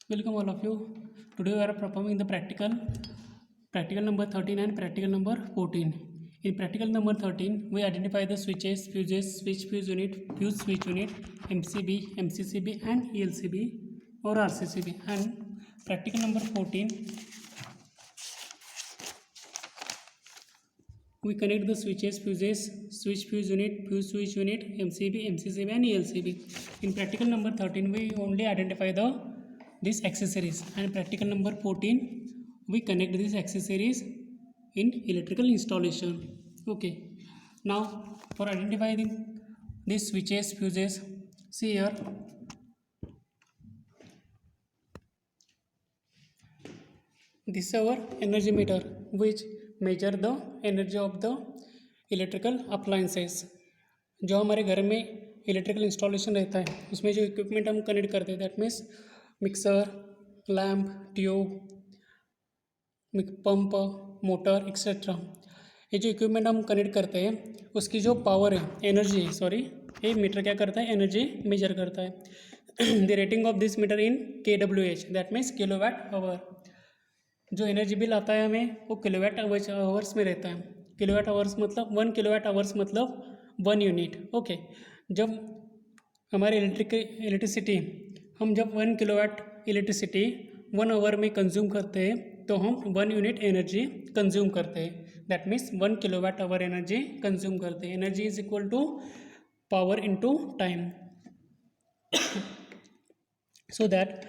Welcome all of you. Today we are performing the practical number 13 and practical number 14. In practical number 13, we identify the switches, fuses, switch fuse unit, fuse switch unit, MCB, MCCB and ELCB or RCCB. And practical number 14, we connect the switches, fuses, switch fuse unit, fuse switch unit, MCB, MCCB and ELCB. In practical number 13, we only identify these accessories, and practical number 14, we connect these accessories in electrical installation. Okay, now for identifying these switches, fuses, see here, this is our energy meter which measure the energy of the electrical appliances. जो हमारे घर में electrical installation रहता है उसमें जो equipment हम connect करते हैं, that means mixer, lamp, tube, pump, motor etcetera, ये जो इक्विपमेंट हम कनेक्ट करते हैं उसकी जो पावर है, एनर्जी है, सॉरी, ये मीटर क्या करता है, एनर्जी मेजर करता है. The rating of this meter in KWH, that means kilowatt hour. जो एनर्जी बिल आता है हमें वो किलोवाट आवर्स में रहता है. किलोवाट आवर्स मतलब 1 किलोवाट आवर्स मतलब 1 यूनिट. ओके, जब हमारी इलेक्ट्रिसिटी हम जब 1 किलोवाट इलेक्ट्रिसिटी 1 आवर में कंज्यूम करते हैं तो हम 1 यूनिट एनर्जी कंज्यूम करते हैं. That means 1 kilowatt hour energy consume करते हैं. Energy is equal to power into time. So that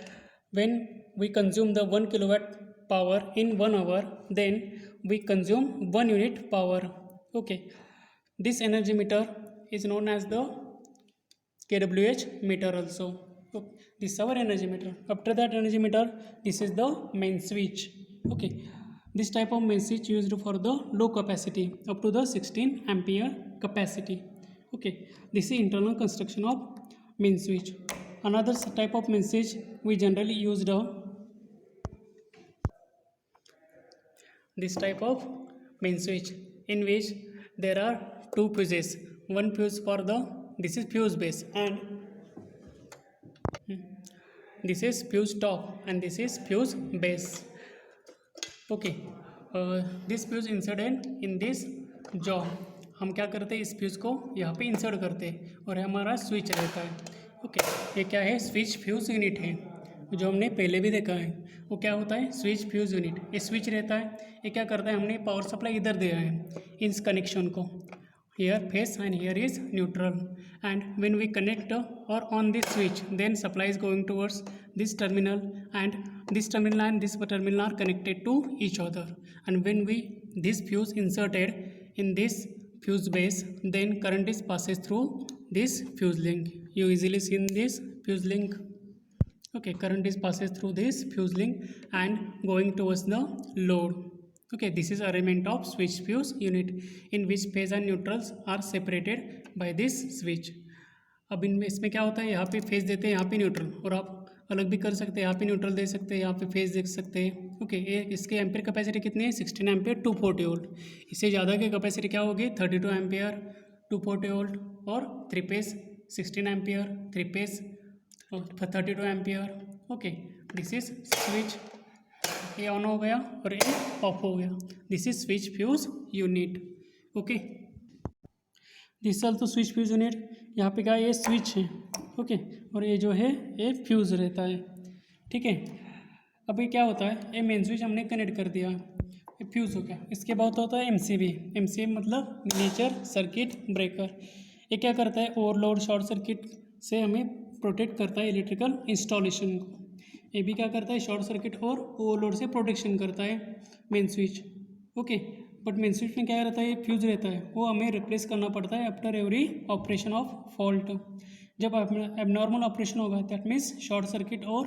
when we consume the 1 kilowatt power in 1 hour, then we consume 1 unit power. Okay, this energy meter is known as the KWH meter also. Okay, this is our energy meter. After that energy meter, this is the main switch. Okay, this type of main switch used for the low capacity up to the 16 ampere capacity. Okay, this is internal construction of main switch. Another type of main switch we generally use this type of main switch in which there are two fuses. One fuse for this is fuse base and this is fuse top and this is fuse base. Okay, this fuse inserted in this jaw. हम क्या करते हैं, इस fuse को यहाँ पे insert करते हैं और हमारा स्विच रहता है. ओके, ये क्या है, स्विच फ्यूज़ यूनिट है जो हमने पहले भी देखा है. वो क्या होता है, स्विच फ्यूज़ यूनिट. ये स्विच रहता है, ये क्या करता है, हमने पावर सप्लाई इधर दिया है इस कनेक्शन को. Here phase and here is neutral and when we connect or on this switch then supply is going towards this terminal and this terminal and this terminal are connected to each other. And when we this fuse inserted in this fuse base, then current is passes through this fuse link. You easily seen this fuse link. Okay, current is passes through this fuse link and going towards the load. Okay, this is arrangement of switch fuse unit in which phase and neutrals are separated by this switch. अब इनमें इसमें क्या होता है, यहाँ पे phase देते हैं, यहाँ पे न्यूट्रल, और आप अलग भी कर सकते हैं, यहाँ पे न्यूट्रल दे सकते हैं, यहाँ पे फेज देख सकते हैं. ओके, ये इसके एम्पेयर कैपेसिटी कितनी है, 16 एम्पेयर 240 वोल्ट. इससे ज़्यादा की कैपेसिटी क्या होगी, 32 एम्पेयर 240 वोल्ट और 3 phase 16 ampere 3 phase 32 ampere. Okay, this is switch, ये ऑन हो गया और ये ऑफ हो गया. This is switch fuse unit. Okay, this also switch fuse unit. यहाँ पे क्या, ये स्विच है. ओके, और ये जो है ये फ्यूज़ रहता है. ठीक है, अब ये क्या होता है, ये मेन स्विच हमने कनेक्ट कर दिया, ये फ्यूज़ हो गया. इसके बाद होता है MCB. MCB मतलब मिनिएचर सर्किट ब्रेकर. ये क्या करता है, ओवरलोड शॉर्ट सर्किट से हमें प्रोटेक्ट करता है इलेक्ट्रिकल इंस्टॉलेशन को. ये भी क्या करता है, शॉर्ट सर्किट और ओवरलोड से प्रोटेक्शन करता है main switch. Okay, but main switch में क्या रहता है, फ्यूज़ रहता है, वो हमें रिप्लेस करना पड़ता है after every operation of fault. जब एबनॉर्मल ऑपरेशन होगा, दैट मीन्स शॉर्ट सर्किट और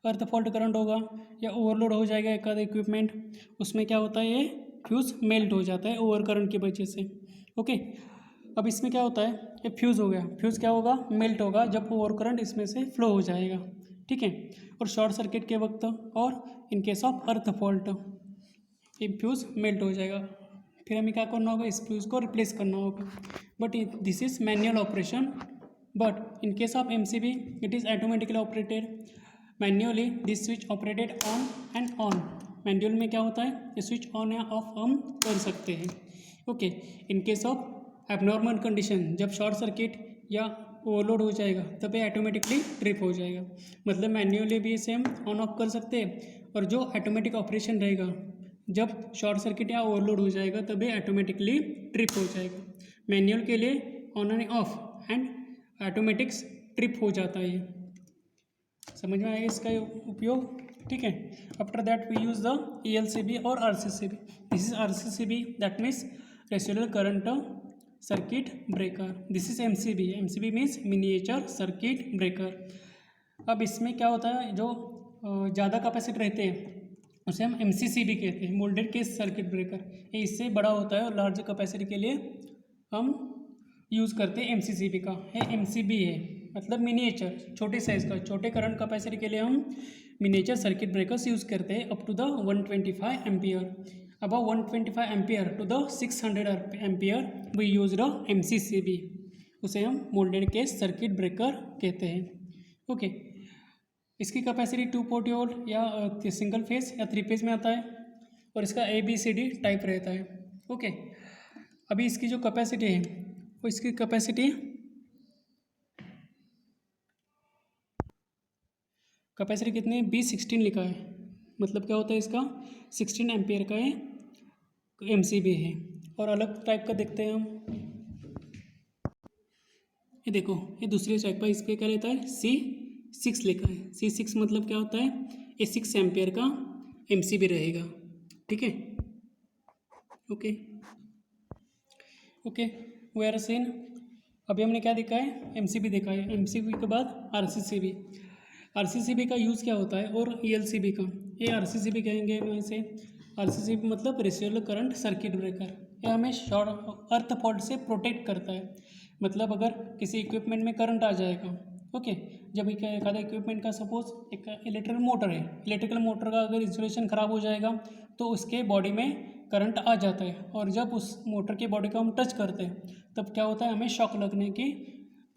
अर्थ फॉल्ट करंट होगा या ओवरलोड हो जाएगा एक आधा इक्विपमेंट, उसमें क्या होता है, ये फ्यूज़ मेल्ट हो जाता है ओवर करंट की वजह से. ओके, अब इसमें क्या होता है, ये फ्यूज़ हो गया, फ्यूज़ क्या होगा, मेल्ट होगा जब ओवर करंट इसमें से फ्लो हो जाएगा. ठीक है, और शॉर्ट सर्किट के वक्त और in case of earth fault ये फ्यूज़ मेल्ट हो जाएगा. फिर हमें क्या करना होगा, इस फ्यूज़ को रिप्लेस करना होगा. But this is manual operation But in case of MCB, it is automatically operated. Manually this switch operated on and on. Manual में क्या होता है, ये स्विच ऑन या ऑफ हम कर सकते हैं. Okay. In case of abnormal condition, जब शॉर्ट सर्किट या ओवरलोड हो जाएगा तब ये ऑटोमेटिकली ट्रिप हो जाएगा. मतलब मैन्युअली भी इसे हम ऑन ऑफ कर सकते हैं, और जो ऑटोमेटिक ऑपरेशन रहेगा जब शॉर्ट सर्किट या ओवरलोड हो जाएगा तब ये ऑटोमेटिकली ट्रिप हो जाएगा. मैन्युअल के लिए on end of and automatics trip हो जाता है. ये समझ में आएगा इसका उपयोग. ठीक है. After that we use the ELCB और RCCB. This is RCCB, that means residual current circuit breaker. This is MCB. MCB means miniature circuit breaker. अब इसमें क्या होता है, जो ज़्यादा कैपेसिटी रहते हैं उसे हम MCCB कहते हैं, मोल्डेड केस सर्किट ब्रेकर. ये इससे बड़ा होता है और लार्ज कैपेसिटी के लिए हम यूज़ करते हैं MCCB का. है MCB है मतलब मिनिएचर, छोटे साइज़ का, छोटे करंट कैपेसिटी के लिए हम मिनिएचर सर्किट ब्रेकर्स यूज़ करते हैं up to the 125 ampere. Above 125 ampere to the 600 ampere we use the MCCB. उसे हम मोल्डेड केस सर्किट ब्रेकर कहते हैं. ओके. इसकी कैपेसिटी 240 वोल्ट या सिंगल फेज या 3 फेज में आता है, और इसका ABCD टाइप रहता है. ओके. अभी इसकी जो कैपेसिटी है वो इसकी कैपेसिटी कितनी है, B16 लिखा है. मतलब क्या होता है, इसका 16 एम्पियर का ये MCB है. और अलग टाइप का देखते हैं हम. ये देखो, ये दूसरे टाइप का, इस पर क्या रहता है, C6 लिखा है. C6 मतलब क्या होता है, ये 6 एम्पियर का MCB रहेगा. ठीक है. Okay. Okay. We are seen. अभी हमने क्या देखा है, MCB देखा है. MCB के बाद RCCB. RCCB का यूज़ क्या होता है, और ELCB का. ये RCCB कहेंगे हम इसे. RCCB मतलब रेसिडुअल करंट सर्किट ब्रेकर. ये हमें शॉर्ट अर्थ फॉल्ट से प्रोटेक्ट करता है. मतलब अगर किसी इक्विपमेंट में करंट आ जाएगा, ओके, जब एक आधा इक्विपमेंट का सपोज एक इलेक्ट्रिकल मोटर है, इलेक्ट्रिकल मोटर का अगर इंसुलेशन ख़राब हो जाएगा तो उसके बॉडी में करंट आ जाता है, और जब उस मोटर की बॉडी को हम टच करते हैं तब क्या होता है, हमें शॉक लगने की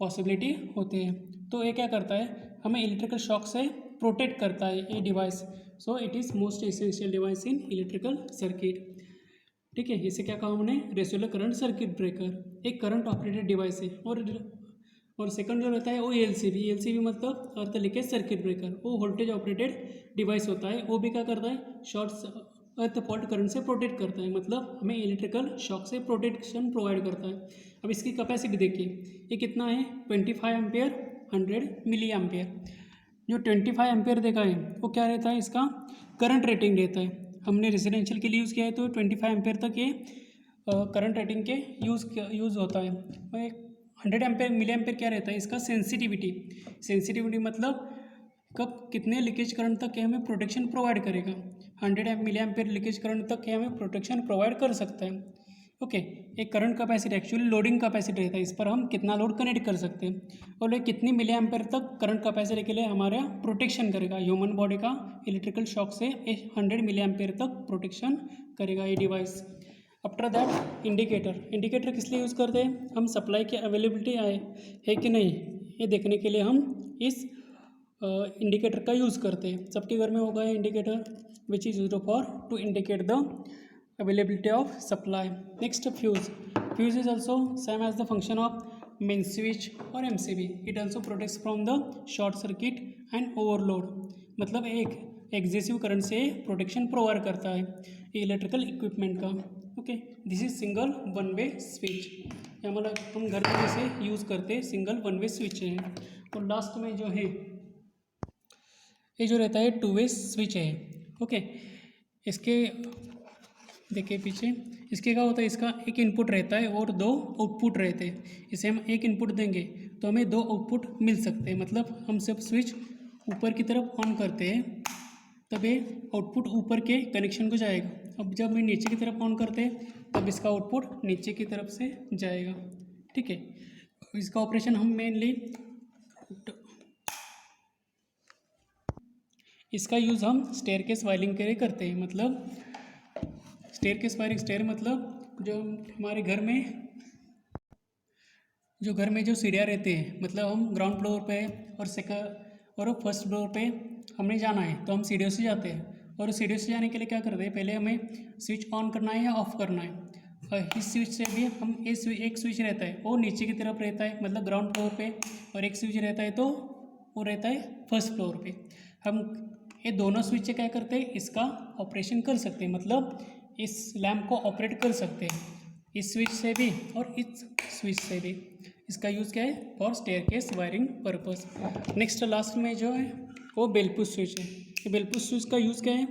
पॉसिबिलिटी होती है. तो ये क्या करता है, हमें इलेक्ट्रिकल शॉक से प्रोटेक्ट करता है ये device. So it is most essential device in electrical circuit. ठीक है. इसे क्या कहा हमने, रेसिडुअल करंट सर्किट ब्रेकर. एक करंट ऑपरेटेड डिवाइस है. और सेकंड जो रहता है वो ELCB मतलब अर्थ लीकेज सर्किट ब्रेकर. वो वोल्टेज ऑपरेटेड डिवाइस होता है. वो भी क्या करता है, शॉर्ट अर्थ फॉल्ट करंट से प्रोटेक्ट करता है. मतलब हमें इलेक्ट्रिकल शॉक से प्रोटेक्शन प्रोवाइड करता है. अब इसकी कैपेसिटी देखिए, ये कितना है, 25 एम्पियर 100 मिली एम्पियर. जो 25 एम्पियर देखा है वो क्या रहता है, इसका करंट रेटिंग रहता है. हमने रेजिडेंशियल के लिए यूज़ किया है तो 25 एम्पियर तक ये करंट रेटिंग के यूज़ होता है. 100 एम्पियर मिली एम्पियर क्या रहता है, इसका सेंसिटिविटी मतलब कब कितने लीकेज करंट तक ये हमें प्रोटेक्शन प्रोवाइड करेगा. 100 मिली एम्पियर लीकेज करंट तक ये हमें प्रोटेक्शन प्रोवाइड कर सकता है. ओके. एक current capacity actually loading capacity रहता है, इस पर हम कितना लोड कनेक्ट कर सकते हैं, और ये कितनी मिली एम्पियर तक करंट कैपेसिटी के लिए हमारा प्रोटेक्शन करेगा. ह्यूमन बॉडी का इलेक्ट्रिकल शॉक से 100 मिली एम्पियर तक प्रोटेक्शन करेगा ये डिवाइस. आफ्टर दैट इंडिकेटर किस लिए यूज़ करते हैं, हम सप्लाई की अवेलेबिलिटी है कि नहीं ये देखने के लिए हम इस इंडिकेटर का यूज़ करते हैं. सबके घर में होगा ये indicator, which is used for to indicate the availability of supply. Next, fuse is also same as the function of main switch or MCB. It also protects from the short circuit and overload. मतलब एक एग्जेसिव current से protection provide करता है electrical equipment का. Okay. This is single one way switch. या मतलब हम घर में जैसे यूज़ करते हैं सिंगल वन वे स्विच है. और लास्ट में जो है ये जो रहता है 2 वे स्विच है. ओके. इसके देखिए पीछे, इसके क्या होता है, इसका एक इनपुट रहता है और 2 आउटपुट रहते हैं. इसे हम एक इनपुट देंगे तो हमें 2 आउटपुट मिल सकते हैं. मतलब हम सब स्विच ऊपर की तरफ ऑन करते हैं तब ये आउटपुट ऊपर के कनेक्शन को जाएगा. अब जब हम नीचे की तरफ ऑन करते हैं तब इसका आउटपुट नीचे की तरफ से जाएगा. ठीक है. इसका ऑपरेशन हम मेनली इसका यूज़ हम स्टेयरकेस वायरिंग के लिए करते हैं. मतलब स्टेयरकेस वायरिंग, स्टेयर मतलब जो हमारे घर में जो घर में जो सीढ़ियाँ रहते हैं, मतलब हम ग्राउंड फ्लोर पे और सेकंड और फर्स्ट फ्लोर पे हमने जाना है तो हम सीढ़ियों से जाते हैं। और सीढ़ियों से जाने के लिए क्या करते हैं, पहले हमें स्विच ऑन करना है या ऑफ़ करना है। और इस स्विच से भी हम एक स्विच रहता है वो नीचे की तरफ रहता है, मतलब ग्राउंड फ्लोर पे, और एक स्विच रहता है तो वो रहता है फर्स्ट फ्लोर पे। हम ये दोनों स्विच से क्या करते हैं, इसका ऑपरेशन कर सकते हैं, मतलब इस लैम्प को ऑपरेट कर सकते हैं इस स्विच से भी और इस स्विच से भी। इसका यूज़ क्या है, for staircase wiring purpose. Next last में जो है वो बेल पुश स्विच है। ये बेल पुश स्विच का यूज़ क्या है,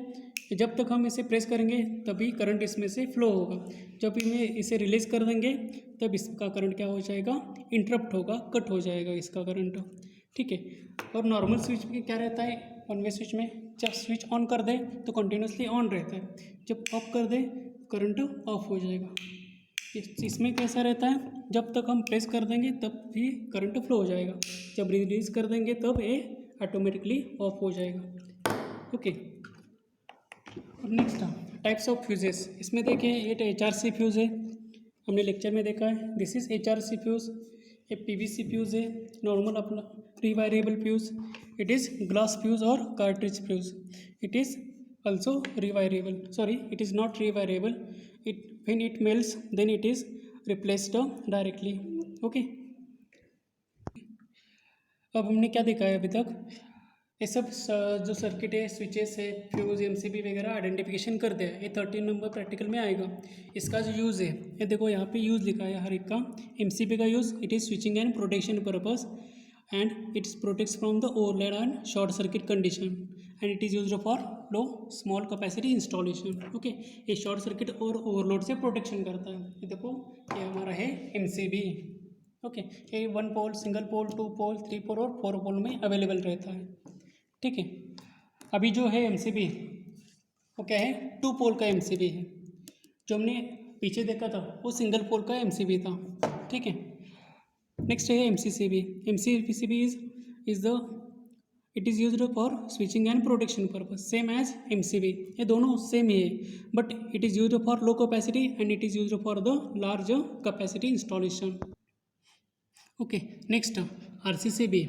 कि जब तक हम इसे प्रेस करेंगे तभी करंट इसमें से फ्लो होगा, जब हमें इसे रिलीज़ कर देंगे तब इसका करंट क्या हो जाएगा, इंटरप्ट होगा, कट हो जाएगा इसका करंट। ठीक है। और नॉर्मल स्विच में क्या रहता है, वन वे स्विच में जब स्विच ऑन कर दे तो कंटिन्यूसली ऑन रहता है, जब ऑफ कर दे करंट ऑफ हो जाएगा। इसमें कैसा रहता है, जब तक हम प्रेस कर देंगे तब भी करंट फ्लो हो जाएगा, जब रिलीज कर देंगे तब ये ऑटोमेटिकली ऑफ हो जाएगा। ओके। और नेक्स्ट टाइप्स ऑफ फ्यूजेस, इसमें देखिए ये HRC फ्यूज़ है, हमने लेक्चर में देखा है। This is HRC fuse. ये PVC फ्यूज़ है, नॉर्मल अपना rewirable fuse. It is glass fuse और cartridge fuse. It is also rewirable, sorry, it is not rewirable. It when it melts then it is replaced directly. Okay. अब हमने क्या देखा है अभी तक, ये सब जो सर्किट है, स्विचेस है, फ्यूज, MCB वगैरह आइडेंटिफिकेशन कर दिया है। ये 13 नंबर प्रैक्टिकल में आएगा। इसका जो यूज़ है, ये देखो यहाँ पे यूज़ लिखा है हर एक का। MCB का use, it is switching and protection purpose and it protects from the overload and short circuit condition and it is used for low small capacity installation. Okay, ये शॉर्ट सर्किट और overload से protection करता है। ये देखो ये हमारा है MCB। ओके, ये 1 पोल, सिंगल पोल, 2 पोल, 3 पोल और 4 पोल में अवेलेबल रहता है। ठीक है। अभी जो है MCB वो क्या है, 2 पोल का MCB है। जो हमने पीछे देखा था वो सिंगल पोल का MCB था। ठीक है। नेक्स्ट है MCCB। MCCB is the it is used for switching and protection purpose, same as MCB। ये दोनों सेम ही है, but it is used for low capacity and it is used for the large capacity installation. Okay. Next RCCB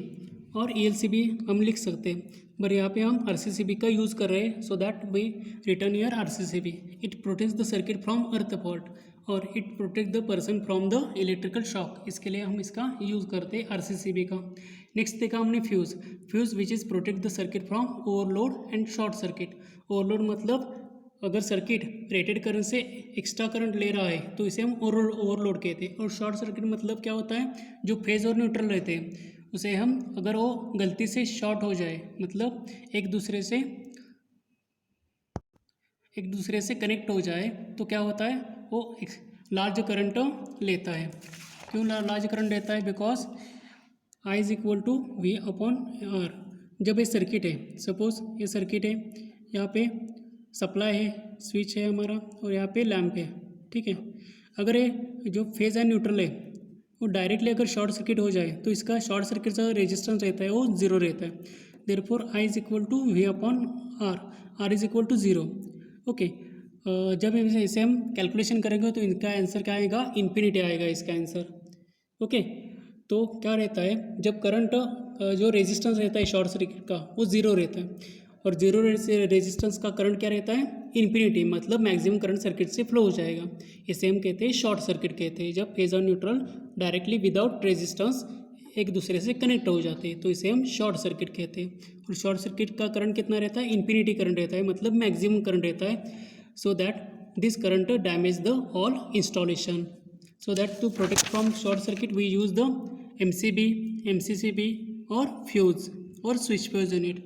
और ELCB हम लिख सकते हैं, पर यहाँ पे हम RCCB का यूज़ कर रहे हैं, so that we return year RCCB। It protects the circuit from earth fault और it protect the person from the electrical shock. इसके लिए हम इसका यूज़ करते हैं RCCB का। नेक्स्ट देखा हमने fuse which is protect the circuit from overload and short circuit. Overload मतलब अगर सर्किट रेटेड करंट से एक्स्ट्रा करंट ले रहा है तो इसे हम ओवरलोड कहते हैं। और शॉर्ट सर्किट मतलब क्या होता है, जो फेज और न्यूट्रल रहते हैं उसे हम, अगर वो गलती से शॉर्ट हो जाए, मतलब एक दूसरे से कनेक्ट हो जाए तो क्या होता है, वो लार्ज करंट लेता है। क्यों लार्ज करंट लेता है, because I is equal to V upon R। जब ये सर्किट है, सपोज ये सर्किट है, यहाँ पे सप्लाई है, स्विच है हमारा, और यहाँ पे लैंप है। ठीक है। अगर ये जो फेज एंड न्यूट्रल है वो डायरेक्टली अगर शॉर्ट सर्किट हो जाए तो इसका शॉर्ट सर्किट का रेजिस्टेंस रहता है वो 0 रहता है। Therefore I is equal to V upon R is equal to 0। Okay. जब इसे हम कैलकुलेशन करेंगे तो इनका आंसर क्या आएगा, इन्फिनिटी आएगा इसका आंसर। ओके। तो क्या रहता है, जब करंट जो रेजिस्टेंस रहता है शॉर्ट सर्किट का वो 0 रहता है, और 0 रेजिस्टेंस का करंट क्या रहता है, इन्फिनिटी, मतलब मैक्सिमम करंट सर्किट से फ्लो हो जाएगा। इसे हम कहते हैं शॉर्ट सर्किट कहते हैं, जब फेज और न्यूट्रल डायरेक्टली विदाउट रेजिस्टेंस एक दूसरे से कनेक्ट हो जाते हैं तो इसे हम शॉर्ट सर्किट कहते हैं। और शॉर्ट सर्किट का करंट कितना रहता है, इन्फिनिटी करंट रहता है, मतलब मैक्सिमम करंट रहता है, so that this current damage the all installation. So that to protect from short circuit we use the MCB, MCCB or fuse or switch fuse unit.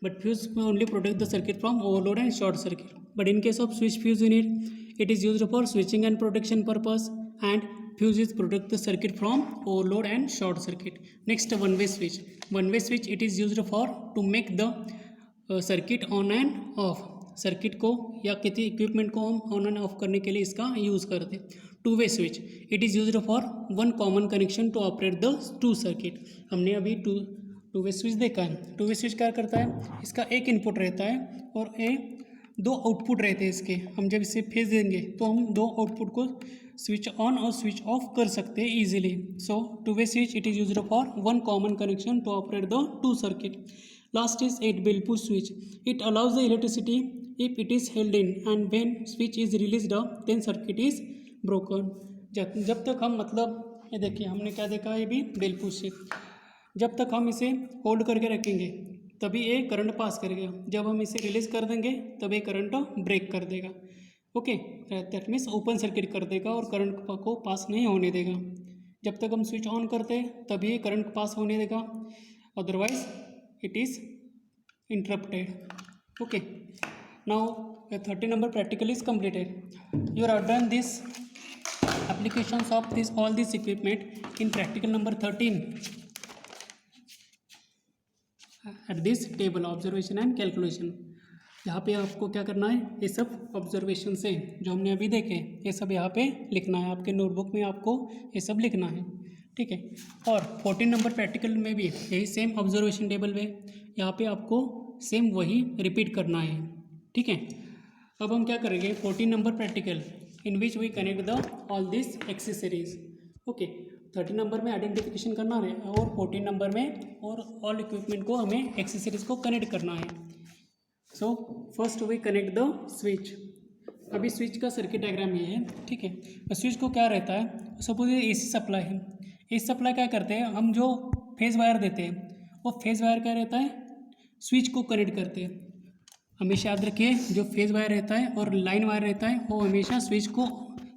But fuse only protect the circuit from overload and short circuit. But in case of switch fuse unit, it is used for switching and protection purpose, and fuse is protect the circuit from overload and short circuit. Next, one way switch. One way switch, it is used for to make the circuit on and off. Circuit को या किसी equipment को हम on end of करने के लिए इसका use करते हैं। Two way switch, it is used for one common connection to operate the two circuit. हमने अभी टू वे स्विच देखा है। टू वे स्विच क्या करता है, इसका एक इनपुट रहता है और 2 आउटपुट रहते हैं इसके। हम जब इसे फेज देंगे तो हम 2 आउटपुट को स्विच ऑन और स्विच ऑफ कर सकते हैं easily. So two way switch it is used for one common connection to operate the two circuit. Last is 8 bell push switch. It allows the electricity if it is held in and when switch is released up then circuit is broken. जब तक हम मतलब ये देखिए हमने क्या देखा है अभी बेल पुश स्विच. जब तक हम इसे होल्ड करके रखेंगे तभी ये करंट पास करेगा. जब हम इसे रिलीज कर देंगे तब ये करंट ब्रेक कर देगा. Okay that means open circuit कर देगा और करंट को पास नहीं होने देगा. जब तक हम स्विच ऑन करते हैं तभी ये करंट पास होने देगा, otherwise it is interrupted. Okay, now the 30 number practical is completed. You have done this applications of this all this equipment in practical number 13 at this table observation and calculation. यहाँ पे आपको क्या करना है, ये सब ऑब्जर्वेशन से जो हमने अभी देखे ये सब यहाँ पे लिखना है. आपके नोटबुक में आपको ये सब लिखना है. ठीक है. और 14 नंबर प्रैक्टिकल में भी यही सेम ऑब्जर्वेशन टेबल में यहाँ पे आपको सेम वही रिपीट करना है. ठीक है. अब हम क्या करेंगे 14 number practical in which we connect the all this accessories. Okay 30 number में आइडेंटिफिकेशन करना है और 14 नंबर में और ऑल इक्विपमेंट को हमें एक्सेसरीज को कनेक्ट करना है. So first we connect the switch. अभी स्विच का सर्किट डायग्राम ये है. ठीक है. स्विच को क्या रहता है, सपोज ये AC सप्लाई है. AC सप्लाई क्या करते हैं, हम जो फेज वायर देते हैं वो फेज वायर क्या रहता है, स्विच को कनेक्ट करते हैं. हमेशा याद रखिए जो फेज वायर रहता है और लाइन वायर रहता है वो हमेशा स्विच को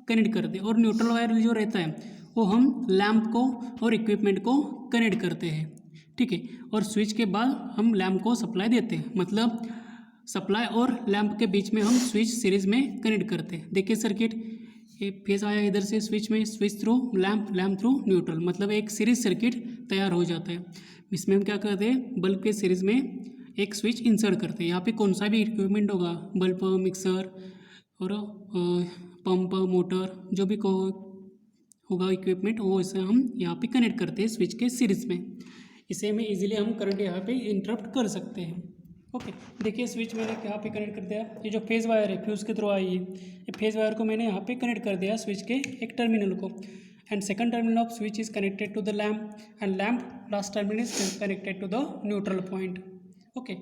कनेक्ट करते हैं, और न्यूट्रल वायर जो रहता है वो हम लैंप को और इक्विपमेंट को कनेक्ट करते हैं. ठीक है. और स्विच के बाद हम लैंप को सप्लाई देते हैं, मतलब सप्लाई और लैंप के बीच में हम स्विच सीरीज में कनेक्ट करते हैं. देखिए सर्किट, ये फेज आया इधर से स्विच में, switch through lamp, lamp through neutral, मतलब एक सीरीज सर्किट तैयार हो जाता है. इसमें हम क्या करते हैं, बल्ब के सीरीज में एक स्विच इंसर्ट करते हैं. यहाँ पे कौन सा भी इक्विपमेंट होगा, बल्ब, मिक्सर और पंप, मोटर, जो भी होगा इक्विपमेंट वो इसे हम यहाँ पे कनेक्ट करते हैं स्विच के सीरीज में. इसे हमें इजीली हम करंट यहाँ पे इंटरप्ट कर सकते हैं. ओके देखिए स्विच मैंने यहाँ पे कनेक्ट कर दिया. ये जो फेज वायर है फ्यूज़ के थ्रू आई है, ये फेज वायर को मैंने यहाँ पे कनेक्ट कर दिया स्विच के एक टर्मिनल को. And second terminal of switch is connected to the lamp and lamp last terminal is connected to the neutral point. Okay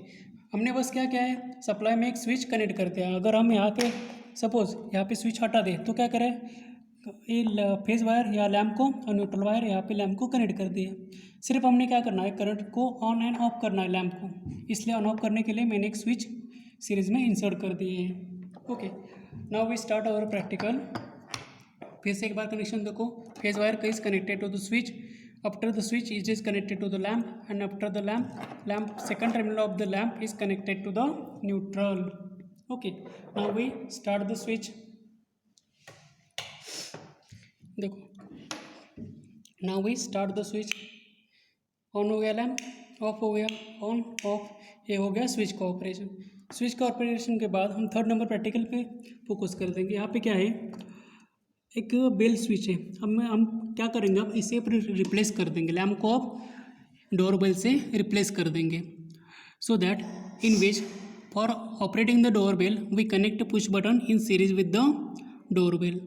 हमने बस क्या किया है, सप्लाई में एक स्विच कनेक्ट कर दिया. अगर हम यहाँ पे सपोज यहाँ पे स्विच हटा दें तो क्या करें, ये फेज वायर या लैम्प को और न्यूट्रल वायर यहाँ पे लैम्प को कनेक्ट कर दिए. सिर्फ हमने क्या करना है, करंट को ऑन एंड ऑफ करना है लैम्प को, इसलिए ऑन ऑफ करने के लिए मैंने एक स्विच सीरीज में इंसर्ट कर दिए हैं. Okay now we start our practical. फिर से एक बार कनेक्शन देखो. Phase wire is connected to the switch, after the switch is connected to the lamp and after the lamp second terminal of the lamp is connected to the neutral. Okay now we start the switch. देखो now we start the switch. On हो गया lamp, of हो गया, on off, ये हो गया switch का operation. Switch का ऑपरेशन के बाद हम थर्ड नंबर प्रैक्टिकल पे फोकस कर देंगे. यहाँ पे क्या है, एक बेल स्विच है. हम क्या करेंगे, अब इसे रिप्लेस कर देंगे, लैम्प को अब डोर बेल से रिप्लेस कर देंगे. So that in which for operating the door bell we connect push button in series with the door bell.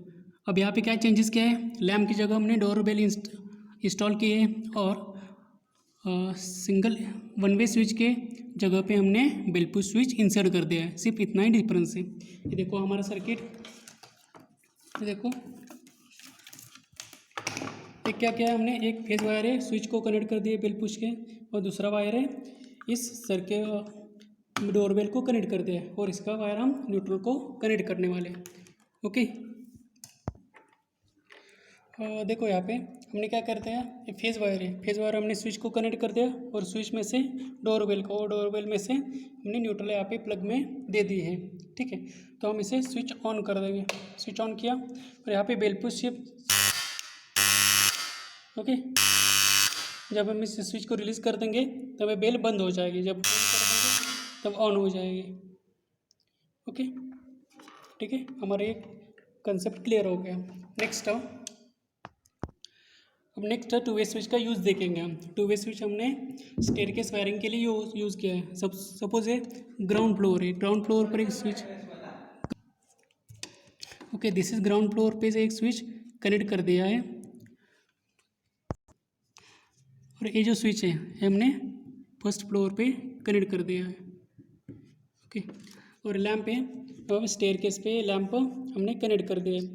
अब यहाँ पे क्या चेंजेस किया है, लैम्प की जगह हमने डोर बेल इंस्टॉल किए है और सिंगल वन वे स्विच के जगह पे हमने बेल पुश स्विच इंसर्ट कर दिया है. सिर्फ इतना ही डिफरेंस है. ये देखो हमारा सर्किट, ये देखो एक क्या किया है हमने, एक फेज वायर है स्विच को कनेक्ट कर दिया बेल पुश के, और दूसरा वायर है इस सर के डोरबेल को कनेक्ट कर दिया है, और इसका वायर हम न्यूट्रल को कनेक्ट करने वाले हैं. ओके देखो यहाँ पे हमने क्या करते हैं, ये फेज वायर है, फेज वायर हमने स्विच को कनेक्ट कर दिया और स्विच में से डोरबेल को, और डोरबेल में से हमने न्यूट्रल यहाँ पे प्लग में दे दी है. ठीक है, तो हम इसे स्विच ऑन कर देंगे. स्विच ऑन किया और यहाँ पे बेल पुश शिफ्ट. ओके जब हम इस स्विच को रिलीज़ कर देंगे तब ये बेल बंद हो जाएगी, जब बंद कर देंगे तब ऑन हो जाएगी. ओके ठीक है, हमारा एक कंसेप्ट क्लियर हो गया. नेक्स्ट अब नेक्स्ट टू वे स्विच का यूज़ देखेंगे हम. टू वे स्विच हमने स्टेयरकेस वायरिंग के लिए यूज़ किया है. सपोज है ग्राउंड फ्लोर है, ग्राउंड फ्लोर पर एक switch. Okay this is ground floor पे एक स्विच कनेक्ट कर दिया है। और ये जो स्विच है ये हमने फर्स्ट फ्लोर पे कनेक्ट कर दिया है। ओके, और लैंप है अब स्टेयरकेस पे लैंप हमने कनेक्ट कर दिया है।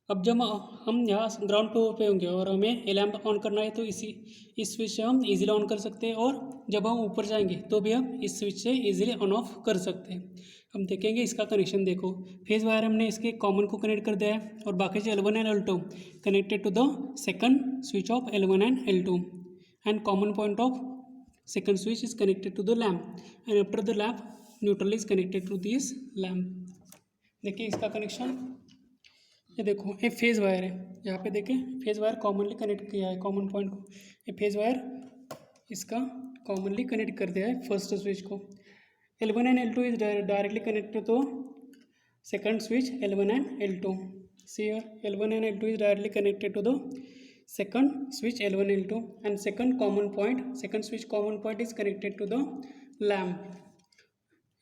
अब जब हम यहाँ ग्राउंड फ्लोर पे होंगे और हमें ये लैंप ऑन करना है तो इस स्विच से हम इजीली ऑन कर सकते हैं, और जब हम ऊपर जाएंगे तो भी हम इस स्विच से इजीली ऑन ऑफ कर सकते हैं। हम देखेंगे इसका कनेक्शन। देखो, फेज वायर हमने इसके कॉमन को कनेक्ट कर दिया है, और बाकी जो L1 and L2 connected to the second switch of L1 and L2, and common point of second switch is connected to the lamp, and after the lamp neutral is connected to this lamp. देखिए इसका connection, ये देखो ये phase wire है, यहाँ पे देखें phase wire commonly connect किया है कॉमन पॉइंट को। ये फेज वायर इसका कॉमनली कनेक्ट कर दिया है फर्स्ट स्विच को। L1 and L2 is directly connected to second switch L1 and L2। See here, L1 and L2 is directly connected to the second switch L1 L2, and second switch common point is connected to the lamp.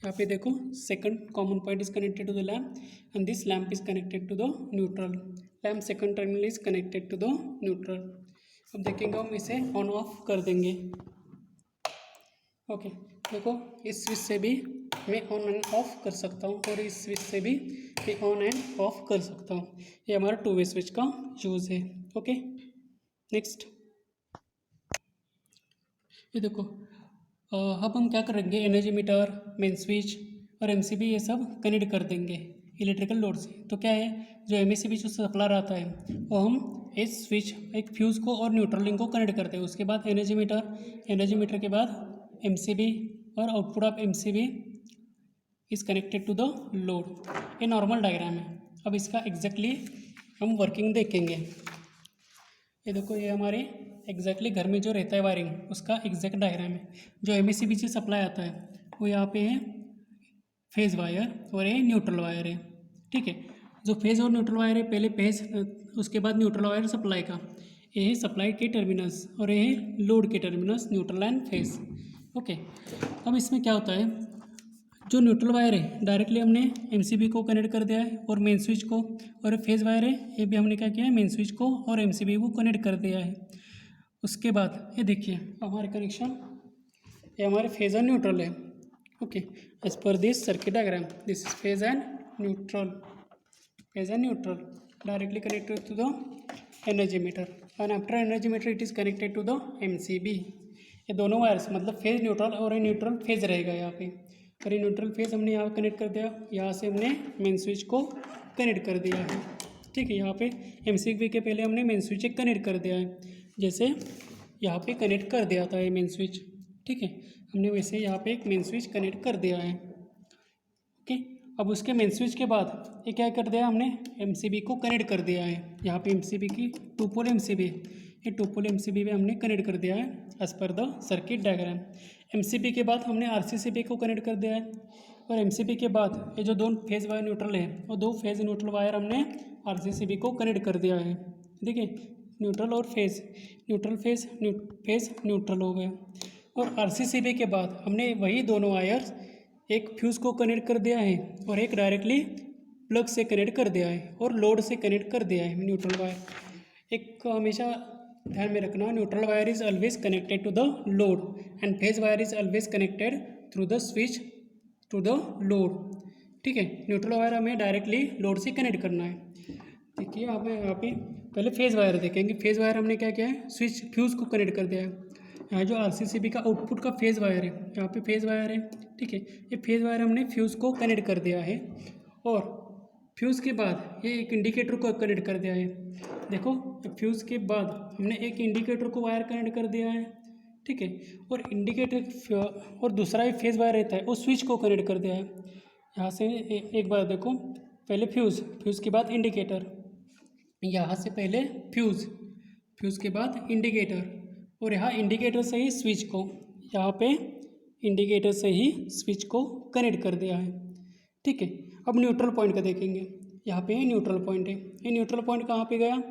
यहाँ पे देखो second common point is connected to the lamp, and this lamp is connected to the neutral. Lamp second terminal is connected to the neutral. अब देखेंगे हम इसे on off कर देंगे। Okay, देखो इस स्विच से भी मैं ऑन एंड ऑफ कर सकता हूँ, और इस स्विच से भी मैं ऑन एंड ऑफ कर सकता हूँ। ये हमारा 2 वे स्विच का यूज़ है। ओके, नेक्स्ट ये देखो, अब हम क्या करेंगे, एनर्जी मीटर, मेन स्विच और एमसीबी ये सब कनेक्ट कर देंगे इलेक्ट्रिकल लोड से। तो क्या है, जो एमएससीबी जो सप्लाई आता है वो हम इस स्विच एक फ्यूज़ को और न्यूट्रल लिंक को कनेक्ट करते हैं। उसके बाद एनर्जी मीटर के बाद एमसीबी, और output of MCB is connected to the load. ये नॉर्मल डायग्राम है। अब इसका एग्जैक्टली हम वर्किंग देखेंगे। ये देखो, ये हमारे एग्जैक्टली घर में जो रहता है वायरिंग उसका एग्जैक्ट डायग्राम है। जो एमएससीबी से सप्लाई आता है वो यहाँ पे है फेज वायर, और ये न्यूट्रल वायर है। ठीक है, जो फेज और न्यूट्रल वायर है, पहले फेज उसके बाद न्यूट्रल वायर सप्लाई का, ये है सप्लाई के टर्मिनस, और ये है लोड के terminus, neutral and phase. Okay, अब इसमें क्या होता है, जो न्यूट्रल वायर है डायरेक्टली हमने एमसीबी को कनेक्ट कर दिया है और मेन स्विच को, और फेज वायर है ये भी हमने क्या किया है, मेन स्विच को और एमसीबी को कनेक्ट कर दिया है। उसके बाद ये देखिए हमारे कनेक्शन, ये हमारे फेज एंड न्यूट्रल है। Okay, as per this circuit diagram, this is phase and neutral, directly connected to the energy meter, and after energy meter it is connected to the MCB. ये दोनों wires मतलब phase neutral, और ये neutral phase रहेगा यहाँ पे, और ये न्यूट्रल फेज हमने यहाँ कनेक्ट कर दिया, यहाँ से हमने मेन स्विच को कनेक्ट कर दिया है। ठीक है, यहाँ पे एमसीबी के पहले हमने मेन स्विच एक कनेक्ट कर दिया है, जैसे यहाँ पे कनेक्ट कर दिया था ये मेन स्विच। ठीक है, हमने वैसे यहाँ पे एक मेन स्विच कनेक्ट कर दिया है। ओके, अब उसके मेन स्विच के बाद ये क्या कर दिया, हमने एमसीबी को कनेक्ट कर दिया है। यहाँ पे एमसीबी की 2 पोल एमसीबी, ये 2 पोल एमसीबी में हमने कनेक्ट कर दिया है as per the circuit diagram. MCB के बाद हमने आरसीसीबी को कनेक्ट कर दिया है, और एमसीबी के बाद ये जो 2 फेज वायर न्यूट्रल है वो 2 फेज न्यूट्रल वायर हमने आरसीसीबी को कनेक्ट कर दिया है। देखिए, न्यूट्रल और फेज, न्यूट्रल फेज न्यूट्रल हो गए। और आरसीसीबी के बाद हमने वही दोनों वायर्स, एक फ्यूज़ को कनेक्ट कर दिया है और एक डायरेक्टली प्लग से कनेक्ट कर दिया है और लोड से कनेक्ट कर दिया है न्यूट्रल वायर। एक हमेशा ध्यान में रखना, neutral wire is always connected to the load, and phase wire is always connected through the switch to the load. ठीक है, न्यूट्रल वायर हमें डायरेक्टली लोड से कनेक्ट करना है। देखिए यहाँ पे पहले फेज वायर देखेंगे। फेज वायर हमने क्या किया है, स्विच फ्यूज़ को कनेक्ट कर दिया है। यहाँ जो आरसीसीबी का आउटपुट का फेज वायर है, यहाँ पे फेज वायर है। ठीक है, ये फेज वायर हमने फ्यूज़ को कनेक्ट कर दिया है, और फ्यूज़ के बाद ये एक इंडिकेटर को कनेक्ट कर दिया है। देखो, फ्यूज़ के बाद हमने एक इंडिकेटर को वायर कनेक्ट कर दिया है। ठीक है, और इंडिकेटर और दूसरा एक फेज वायर रहता है वो स्विच को कनेक्ट कर दिया है। यहाँ से एक बार देखो, पहले फ्यूज़ के बाद इंडिकेटर, यहाँ से पहले फ्यूज़ के बाद इंडिकेटर, और यहाँ इंडिकेटर से ही स्विच को, यहाँ पे इंडिकेटर से ही स्विच को कनेक्ट कर दिया है। ठीक है, अब न्यूट्रल पॉइंट का देखेंगे। यहाँ पे न्यूट्रल पॉइंट है। ये न्यूट्रल पॉइंट कहाँ पे गया,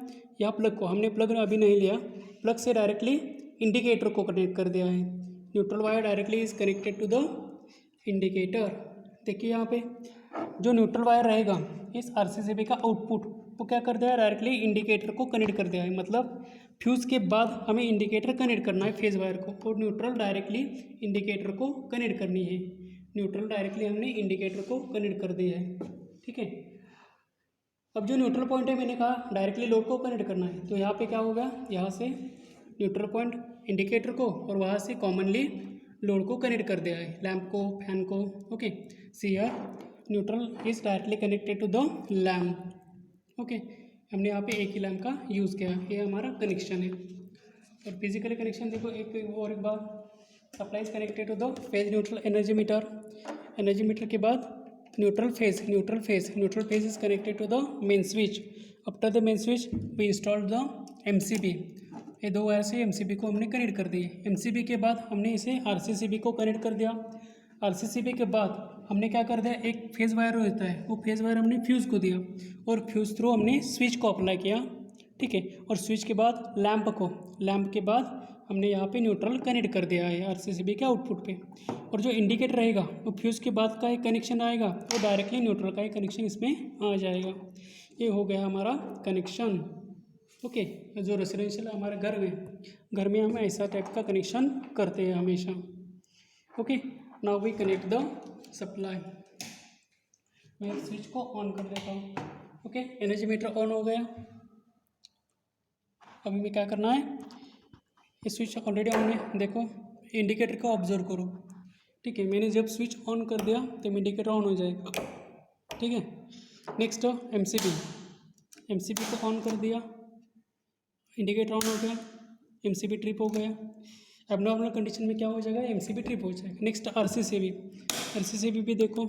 यहाँ प्लग को, हमने प्लग अभी नहीं लिया, प्लग से डायरेक्टली इंडिकेटर को कनेक्ट कर दिया है। Neutral wire directly is connected to the indicator. देखिए यहाँ पे जो न्यूट्रल वायर रहेगा, इस आरसीसीबी का आउटपुट वो क्या कर दिया है, डायरेक्टली इंडिकेटर को कनेक्ट कर दिया है। मतलब फ्यूज़ के बाद हमें इंडिकेटर कनेक्ट करना है फेज वायर को, और न्यूट्रल डायरेक्टली इंडिकेटर को कनेक्ट करनी है। न्यूट्रल डायरेक्टली हमने इंडिकेटर को कनेक्ट कर दिया है, ठीक है। अब जो न्यूट्रल पॉइंट है, मैंने कहा डायरेक्टली लोड को कनेक्ट करना है, तो यहाँ पे क्या होगा, यहाँ से न्यूट्रल पॉइंट इंडिकेटर को और वहाँ से कॉमनली लोड को कनेक्ट कर दिया है, लैंप को, फैन को। Okay, see here neutral is directly connected to the lamp. Okay, हमने यहाँ पे एक ही लैम्प का यूज़ किया, ये हमारा कनेक्शन है। और फिजिकली कनेक्शन देखो एक बार, supply is connected to the phase neutral energy meter. Energy meter के बाद neutral phase is connected to the main switch. After the main switch we installed the MCB। ये दो वायर से MCB को हमने कनेक्ट कर दिए। MCB के बाद हमने इसे RCCB को कनेक्ट कर दिया। RCCB के बाद हमने क्या कर दिया, एक फेज वायर होता है, वो फेज वायर हमने फ्यूज़ को दिया, और फ्यूज़ थ्रू हमने स्विच को अप्लाई किया, ठीक है। और स्विच के बाद लैंप के बाद हमने यहाँ पे न्यूट्रल कनेक्ट कर दिया है RCCB के आउटपुट पे। और जो इंडिकेटर रहेगा वो फ्यूज़ के बाद का एक कनेक्शन आएगा, वो डायरेक्टली न्यूट्रल का एक कनेक्शन इसमें आ जाएगा। ये हो गया हमारा कनेक्शन। ओके, जो रेसिडेंशियल हमारे घर में हम ऐसा टाइप का कनेक्शन करते हैं हमेशा। Okay, now we connect the supply. मैं स्विच को ऑन कर देता हूँ। ओके, एनर्जी मीटर ऑन हो गया। अभी में क्या करना है, ये स्विच ऑलरेडी ऑन है, देखो इंडिकेटर को ऑब्जर्व करो, ठीक है। मैंने जब स्विच ऑन कर दिया तो इंडिकेटर ऑन हो जाएगा, ठीक है। नेक्स्ट MCB को ऑन कर दिया, इंडिकेटर ऑन हो गया, MCB ट्रिप हो गया। एबनॉर्मल कंडीशन में क्या हो जाएगा, MCB ट्रिप हो जाएगा। नेक्स्ट RCCB भी देखो,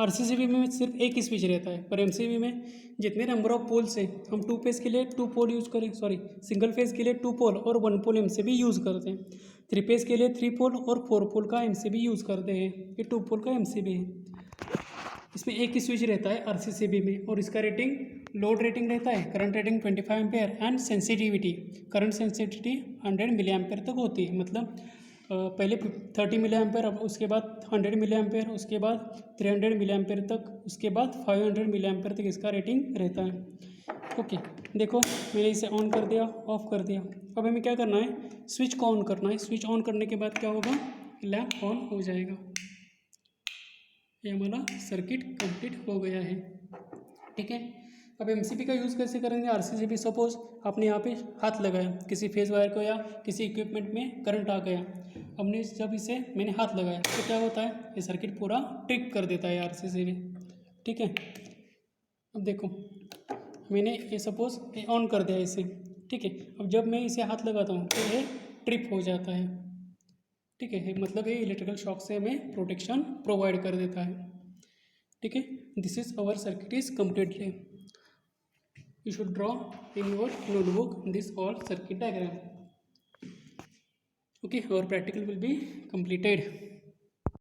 RCCB में सिर्फ एक ही स्विच रहता है, पर MCB में जितने नंबर ऑफ पोल्स है, हम 2 फेज के लिए 2 पोल यूज़ करें, सिंगल फेज के लिए 2 पोल और 1 पोल MCB यूज़ करते हैं। 3 फेज के लिए 3 पोल और 4 पोल का MCB यूज़ करते हैं। ये 2 पोल का MCB है। इसमें एक ही स्विच रहता है RCCB में, और इसका लोड रेटिंग रहता है, current rating 25 ampere and current sensitivity 100 milli ampere तक होती है। मतलब पहले 30 मिली एम्पेयर, अब उसके बाद 100 मिली एम्पेयर, उसके बाद 300 मिली एम्पेयर तक, उसके बाद 500 मिली एम्पेयर तक इसका रेटिंग रहता है। ओके, देखो मैंने इसे ऑन कर दिया, ऑफ कर दिया। अब हमें क्या करना है, स्विच को ऑन करना है। स्विच ऑन करने के बाद क्या होगा, लैंप ऑन हो जाएगा। ये हमारा सर्किट कंप्लीट हो गया है, ठीक है। अब MCB का यूज़ कैसे करेंगे, RCCB सपोज आपने यहाँ पे हाथ लगाया किसी फेज वायर को या किसी इक्विपमेंट में करंट आ गया, हमने जब इसे मैंने हाथ लगाया तो क्या होता है, ये सर्किट पूरा ट्रिप कर देता है RCCB, ठीक है। अब देखो मैंने ये सपोज ऑन कर दिया इसे, ठीक है। अब जब मैं इसे हाथ लगाता हूँ तो ये ट्रिप हो जाता है, ठीक है। मतलब ये इलेक्ट्रिकल शॉक से हमें प्रोटेक्शन प्रोवाइड कर देता है, ठीक है। This is our circuit is completely. You should draw in your notebook this all circuit diagram. Okay, our practical will be completed.